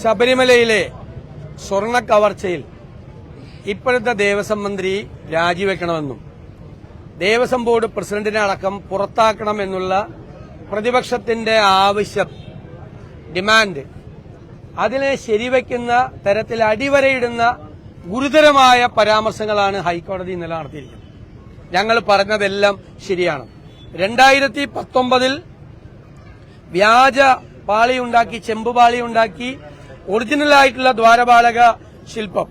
ശബരിമലയിലെ സ്വർണ്ണ കവർച്ചയിൽ ഇപ്പോഴത്തെ ദേവസ്വം മന്ത്രി രാജിവെക്കണമെന്നും ദേവസ്വം ബോർഡ് പ്രസിഡന്റിനെ അടക്കം പുറത്താക്കണമെന്നുള്ള പ്രതിപക്ഷത്തിന്റെ ആവശ്യം, ഡിമാൻഡ്, അതിനെ ശരിവയ്ക്കുന്ന തരത്തിൽ അടിവരയിടുന്ന ഗുരുതരമായ പരാമർശങ്ങളാണ് ഹൈക്കോടതി ഇന്നലെ നടത്തിയിരിക്കുന്നത്. ഞങ്ങൾ പറഞ്ഞതെല്ലാം ശരിയാണ്. 2019 വ്യാജ പാളിയുണ്ടാക്കി, ചെമ്പുപാളിയുണ്ടാക്കി ഒറിജിനലായിട്ടുള്ള ദ്വാരപാലക ശില്പം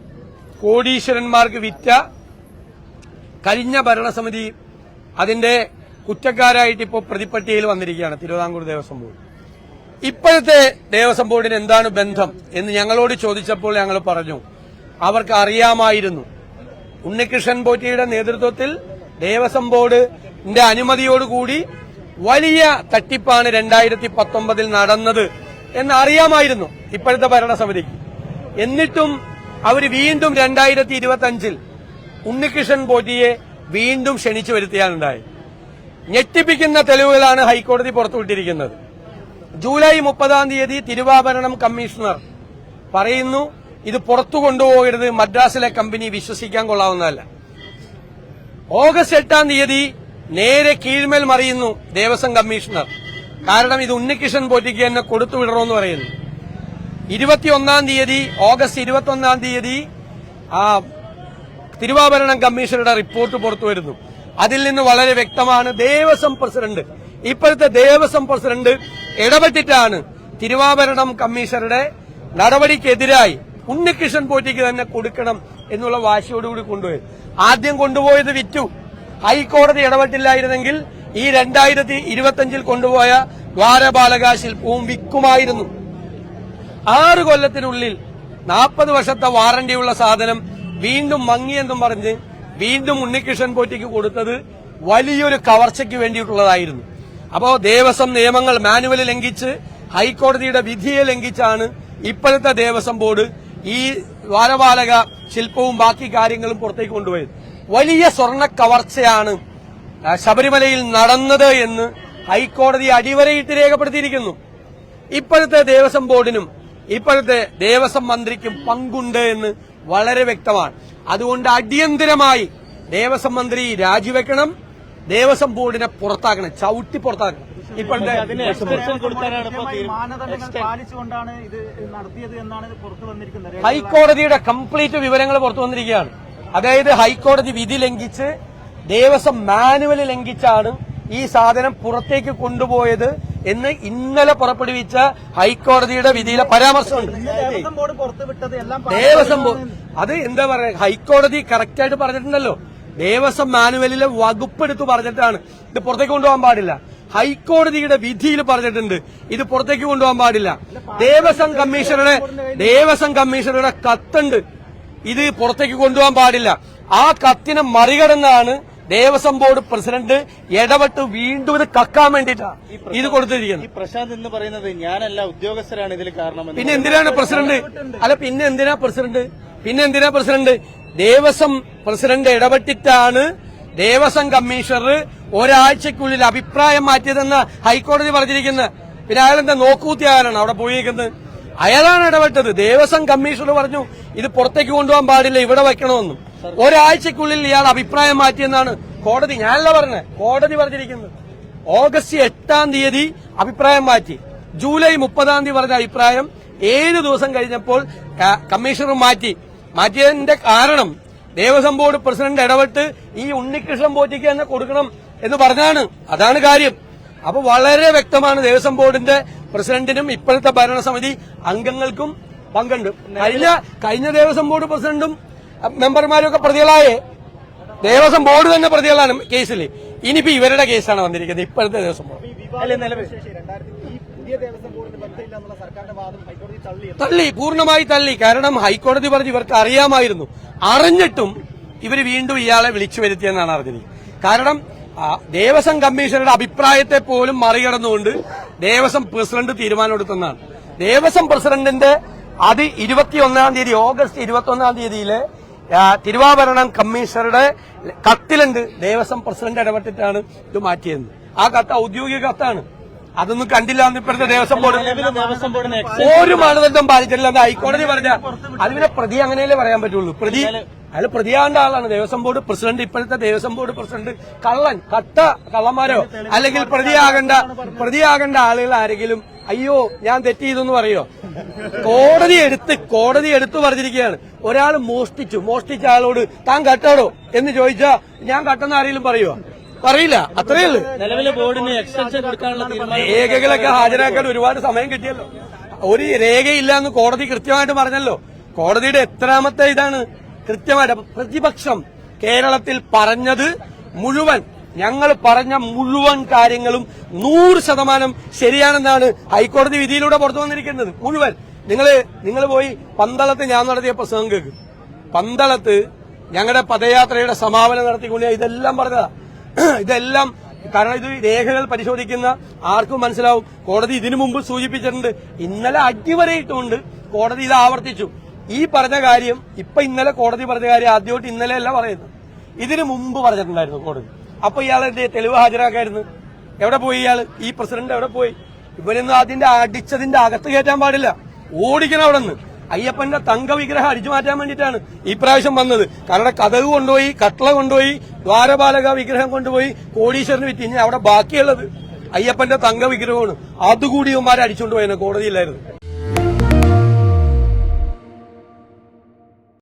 കോടീശ്വരന്മാർക്ക് വിറ്റ കഴിഞ്ഞ ഭരണസമിതി അതിന്റെ കുറ്റക്കാരായിട്ട് ഇപ്പോൾ പ്രതിപ്പട്ടികയിൽ വന്നിരിക്കുകയാണ് തിരുവിതാംകൂർ ദേവസ്വം ബോർഡ്. ഇപ്പോഴത്തെ ദേവസ്വം ബോർഡിന് എന്താണ് ബന്ധം എന്ന് ഞങ്ങളോട് ചോദിച്ചപ്പോൾ ഞങ്ങൾ പറഞ്ഞു, അവർക്ക് അറിയാമായിരുന്നു. ഉണ്ണികൃഷ്ണൻ പോറ്റിയുടെ നേതൃത്വത്തിൽ ദേവസ്വം ബോർഡിന്റെ അനുമതിയോടുകൂടി വലിയ തട്ടിപ്പാണ് 2019 നടന്നത് എന്ന് അറിയാമായിരുന്നു ഇപ്പോഴത്തെ ഭരണസമിതിക്ക്. എന്നിട്ടും അവർ വീണ്ടും 2025 ഉണ്ണികൃഷ്ണൻ പോറ്റിയെ വീണ്ടും ക്ഷണിച്ചു വരുത്തിയാണുണ്ടായത്. ഞെട്ടിപ്പിക്കുന്ന തെളിവുകളാണ് ഹൈക്കോടതി പുറത്തുവിട്ടിരിക്കുന്നത്. ജൂലൈ 30 തിരുവാഭരണം കമ്മീഷണർ പറയുന്നു, ഇത് പുറത്തു കൊണ്ടുപോകരുത്, മദ്രാസിലെ കമ്പനി വിശ്വസിക്കാൻ കൊള്ളാവുന്നതല്ല. ഓഗസ്റ്റ് 8 നേരെ കീഴ്മേൽ മറിയുന്നു ദേവസ്വം കമ്മീഷണർ. കാരണം ഇത് ഉണ്ണികൃഷ്ണൻ പോറ്റിക്ക് തന്നെ കൊടുത്തുവിടണമെന്ന് പറയുന്നു. 21 ഓഗസ്റ്റ് 21 തിരുവാഭരണം കമ്മീഷണറുടെ റിപ്പോർട്ട് പുറത്തുവരുന്നു. അതിൽ നിന്ന് വളരെ വ്യക്തമാണ്, ദേവസ്വം പ്രസിഡന്റ്, ഇപ്പോഴത്തെ ദേവസ്വം പ്രസിഡന്റ് ഇടപെട്ടിട്ടാണ് തിരുവാഭരണം കമ്മീഷണറുടെ നടപടിക്കെതിരായി ഉണ്ണികൃഷ്ണൻ പോറ്റിക്ക് തന്നെ കൊടുക്കണം എന്നുള്ള വാശിയോടുകൂടി കൊണ്ടുപോയി. ആദ്യം കൊണ്ടുപോയത് വിറ്റു. ഹൈക്കോടതി ഇടപെട്ടില്ലായിരുന്നെങ്കിൽ ഈ 2025 കൊണ്ടുപോയ ദ്വാരപാലക ശില്പവും വിൽക്കുമായിരുന്നു. 6 കൊല്ലത്തിനുള്ളിൽ 40 വർഷത്തെ വാറണ്ടിയുള്ള സാധനം വീണ്ടും മങ്ങിയെന്നും പറഞ്ഞ് വീണ്ടും ഉണ്ണികൃഷ്ണൻ പോറ്റിക്ക് കൊടുത്തത് വലിയൊരു കവർച്ചയ്ക്ക് വേണ്ടിയിട്ടുള്ളതായിരുന്നു. അപ്പോ ദേവസ്വം നിയമങ്ങൾ മാനുവൽ ലംഘിച്ച് ഹൈക്കോടതിയുടെ വിധിയെ ലംഘിച്ചാണ് ഇപ്പോഴത്തെ ദേവസ്വം ബോർഡ് ഈ ദ്വാരപാലക ശില്പവും ബാക്കി കാര്യങ്ങളും പുറത്തേക്ക് കൊണ്ടുപോയത്. വലിയ സ്വർണ്ണ കവർച്ചയാണ് ശബരിമലയിൽ നടന്നത് എന്ന് ഹൈക്കോടതി അടിവരയിട്ട് രേഖപ്പെടുത്തിയിരിക്കുന്നു. ഇപ്പോഴത്തെ ദേവസ്വം ബോർഡിനും ഇപ്പോഴത്തെ ദേവസ്വം മന്ത്രിക്കും പങ്കുണ്ട് എന്ന് വളരെ വ്യക്തമാണ്. അതുകൊണ്ട് അടിയന്തരമായി ദേവസ്വം മന്ത്രി രാജിവെക്കണം, ദേവസ്വം ബോർഡിനെ പുറത്താക്കണം, ചവിട്ടി പുറത്താക്കണം. ഇപ്പോഴത്തെ ഹൈക്കോടതിയുടെ കംപ്ലീറ്റ് വിവരങ്ങൾ പുറത്തു വന്നിരിക്കുകയാണ്. അതായത് ഹൈക്കോടതി വിധി ലംഘിച്ച് ദേവസ്വം മാനുവൽ ലംഘിച്ചാണ് ഈ സാധനം പുറത്തേക്ക് കൊണ്ടുപോയത് എന്ന് ഇന്നലെ പുറപ്പെടുവിച്ച ഹൈക്കോടതിയുടെ വിധിയിലെ പരാമർശമുണ്ട്. ദേവസ്വം ബോർഡ് അത് എന്താ പറയുക, ഹൈക്കോടതി കറക്റ്റായിട്ട് പറഞ്ഞിട്ടുണ്ടല്ലോ. ദേവസ്വം മാനുവലിലെ വകുപ്പെടുത്ത് പറഞ്ഞിട്ടാണ് ഇത് പുറത്തേക്ക് കൊണ്ടുപോകാൻ പാടില്ല. ഹൈക്കോടതിയുടെ വിധിയിൽ പറഞ്ഞിട്ടുണ്ട് ഇത് പുറത്തേക്ക് കൊണ്ടുപോകാൻ പാടില്ല. ദേവസ്വം കമ്മീഷണറുടെ കത്തുണ്ട്, ഇത് പുറത്തേക്ക് കൊണ്ടുപോകാൻ പാടില്ല. ആ കത്തിനെ മറികടന്നാണ് ദേവസ്വം ബോർഡ് പ്രസിഡന്റ് ഇടപെട്ട് വീണ്ടും ഇത് കക്കാൻ വേണ്ടിയിട്ടാണ് ഇത് കൊടുത്തിരിക്കുന്നത്. പ്രശാന്ത് എന്ന് പറയുന്നത് ഞാനല്ല, ഉദ്യോഗസ്ഥരാണ് ഇതിൽ കാരണം. പിന്നെ എന്തിനാണ് പ്രസിഡന്റ്? അല്ല പിന്നെ എന്തിനാ പ്രസിഡന്റ്? ദേവസ്വം പ്രസിഡന്റ് ഇടപെട്ടിട്ടാണ് ദേവസ്വം കമ്മീഷണർ ഒരാഴ്ചക്കുള്ളിൽ അഭിപ്രായം മാറ്റിയതെന്ന് ഹൈക്കോടതി പറഞ്ഞിരിക്കുന്നത്. പിന്നെ അയാളെന്താ നോക്കൂത്തിയാരാണ് അവിടെ പോയിരിക്കുന്നത്? അയാളാണ് ഇടപെട്ടത്. ദേവസ്വം കമ്മീഷണർ പറഞ്ഞു ഇത് പുറത്തേക്ക് കൊണ്ടുപോകാൻ പാടില്ല, ഇവിടെ വെക്കണമെന്നും. ഒരാഴ്ചക്കുള്ളിൽ ഇയാൾ അഭിപ്രായം മാറ്റിയെന്നാണ് കോടതി, ഞാനല്ല പറഞ്ഞത്, കോടതി പറഞ്ഞിരിക്കുന്നത്. ഓഗസ്റ്റ് 8 അഭിപ്രായം മാറ്റി. ജൂലൈ 30 പറഞ്ഞ അഭിപ്രായം 7 ദിവസം കഴിഞ്ഞപ്പോൾ കമ്മീഷണർ മാറ്റിയതിന്റെ കാരണം ദേവസ്വം ബോർഡ് പ്രസിഡന്റ് ഇടപെട്ട് ഈ ഉണ്ണികൃഷ്ണൻ പോറ്റിക്ക് തന്നെ കൊടുക്കണം എന്ന് പറഞ്ഞാണ്. അതാണ് കാര്യം. അപ്പൊ വളരെ വ്യക്തമാണ്, ദേവസ്വം ബോർഡിന്റെ പ്രസിഡന്റിനും ഇപ്പോഴത്തെ ഭരണസമിതി അംഗങ്ങൾക്കും പങ്കുണ്ട്. കഴിഞ്ഞ ദേവസ്വം ബോർഡ് പ്രസിഡന്റും മെമ്പർമാരും ഒക്കെ പ്രതികളായേ, ദേവസ്വം ബോർഡ് തന്നെ പ്രതികളാണ് കേസിൽ. ഇനിയിപ്പോ ഇവരുടെ കേസാണ് വന്നിരിക്കുന്നത് ഇപ്പോഴത്തെ ദേവസ്വം ബോർഡ്. പൂർണ്ണമായി തള്ളി. കാരണം ഹൈക്കോടതി പറഞ്ഞു ഇവർക്ക് അറിയാമായിരുന്നു, അറിഞ്ഞിട്ടും ഇവർ വീണ്ടും ഇയാളെ വിളിച്ചു വരുത്തിയെന്നാണ് അറിഞ്ഞിരിക്കുന്നത്. കാരണം ദേവസ്വം കമ്മീഷണറുടെ അഭിപ്രായത്തെ പോലും മറികടന്നുകൊണ്ട് ദേവസ്വം പ്രസിഡന്റ് തീരുമാനമെടുത്തെന്നാണ്. ദേവസ്വം പ്രസിഡന്റിന്റെ അത് 21 ഓഗസ്റ്റ് 21 തിരുവാഭരണം കമ്മീഷണറുടെ കത്തിലുണ്ട് ദേവസ്വം പ്രസിഡന്റ് ഇടപെട്ടിട്ടാണ് ഇത് മാറ്റിയത്. ആ കത്ത് ഔദ്യോഗിക കത്താണ്. അതൊന്നും കണ്ടില്ല എന്ന് ഇപ്പോഴത്തെ ദേവസ്വം ബോർഡ് നിലവിലെ ദേവസ്വം ബോർഡിന് ഒരു മാനദണ്ഡം പാലിച്ചിട്ടില്ല എന്ന് ഹൈക്കോടതി പറഞ്ഞ അതിനെ പ്രതി അങ്ങനെയല്ലേ പറയാൻ പറ്റുള്ളൂ. പ്രതി അയാൾ പ്രതിയാകേണ്ട ആളാണ്. ദേവസ്വം ബോർഡ് പ്രസിഡന്റ്, ഇപ്പോഴത്തെ ദേവസ്വം ബോർഡ് പ്രസിഡന്റ് കള്ളൻ, കട്ട കള്ളന്മാരോ അല്ലെങ്കിൽ പ്രതിയാകേണ്ട ആളുകൾ ആരെങ്കിലും അയ്യോ ഞാൻ തെറ്റ് ചെയ്തെന്ന് പറയോ? കോടതി എടുത്തു പറഞ്ഞിരിക്കുകയാണ്. ഒരാൾ മോഷ്ടിച്ച ആളോട് താൻ കട്ടാടോ എന്ന് ചോദിച്ചാ ഞാൻ കട്ടെന്ന് ആരെങ്കിലും പറയുമോ? പറയില്ല. അത്രയേ ഉള്ളൂ. നിലവിലെ ബോർഡിന് എക്സ്റ്റൻഷൻ കൊടുക്കാനുള്ള തീരുമാനം രേഖകളൊക്കെ ഹാജരാക്കാൻ ഒരുപാട് സമയം കിട്ടിയല്ലോ. ഒരു രേഖയില്ല എന്ന് കോടതി കൃത്യമായിട്ട് പറഞ്ഞല്ലോ. കോടതിയുടെ എത്രാമത്തെ ഇതാണ് കൃത്യമായിട്ട് പ്രതിപക്ഷം കേരളത്തിൽ പറഞ്ഞത് മുഴുവൻ, ഞങ്ങൾ പറഞ്ഞ മുഴുവൻ കാര്യങ്ങളും 100% ശരിയാണെന്നാണ് ഹൈക്കോടതി വിധിയിലൂടെ പുറത്തു വന്നിരിക്കുന്നത്. മുഴുവൻ നിങ്ങൾ പോയി പന്തളത്ത് ഞാൻ നടത്തിയ പ്രസംഗം കേൾക്കും. പന്തളത്ത് ഞങ്ങളുടെ പദയാത്രയുടെ സമാപനം നടത്തിക്കൊണ്ട് ഇതെല്ലാം പറഞ്ഞതാ. ഇതെല്ലാം കാരണം ഇത് രേഖകൾ പരിശോധിക്കുന്ന ആർക്കും മനസ്സിലാവും. കോടതി ഇതിനു മുമ്പ് സൂചിപ്പിച്ചിട്ടുണ്ട്. ഇന്നലെ അടിവരയിട്ടുകൊണ്ട് കോടതി ഇത് ആവർത്തിച്ചു. ഈ പറഞ്ഞ കാര്യം ഇന്നലെ കോടതി പറഞ്ഞ കാര്യം ആദ്യമായിട്ട് ഇന്നലെയല്ല പറയുന്നത്, ഇതിനു മുമ്പ് പറഞ്ഞിട്ടുണ്ടായിരുന്നു കോടതി. അപ്പൊ ഇയാളെന്ത് തെളിവ് ഹാജരാക്കായിരുന്നു? എവിടെ പോയി ഇയാള്? ഈ പ്രസിഡന്റ് എവിടെ പോയി? ഇവരൊന്നും അതിന്റെ അടിച്ചതിന്റെ അകത്ത് കയറ്റാൻ പാടില്ല, ഓടിക്കണം അവിടെ നിന്ന്. അയ്യപ്പന്റെ തങ്ക വിഗ്രഹം അടിച്ചു മാറ്റാൻ വേണ്ടിയിട്ടാണ് ഈ പ്രാവശ്യം വന്നത്. കാരണം കതക് കൊണ്ടുപോയി, കട്ട്ള കൊണ്ടുപോയി, ദ്വാരപാലക വിഗ്രഹം കൊണ്ടുപോയി കോടീശ്വരന് വിറ്റ്. ഇനി അവിടെ ബാക്കിയുള്ളത് അയ്യപ്പന്റെ തങ്ക വിഗ്രഹമാണ്. അതുകൂടി ഇവന്മാരെ അടിച്ചുകൊണ്ടുപോയെന്ന് കോടതിയിലായിരുന്നു.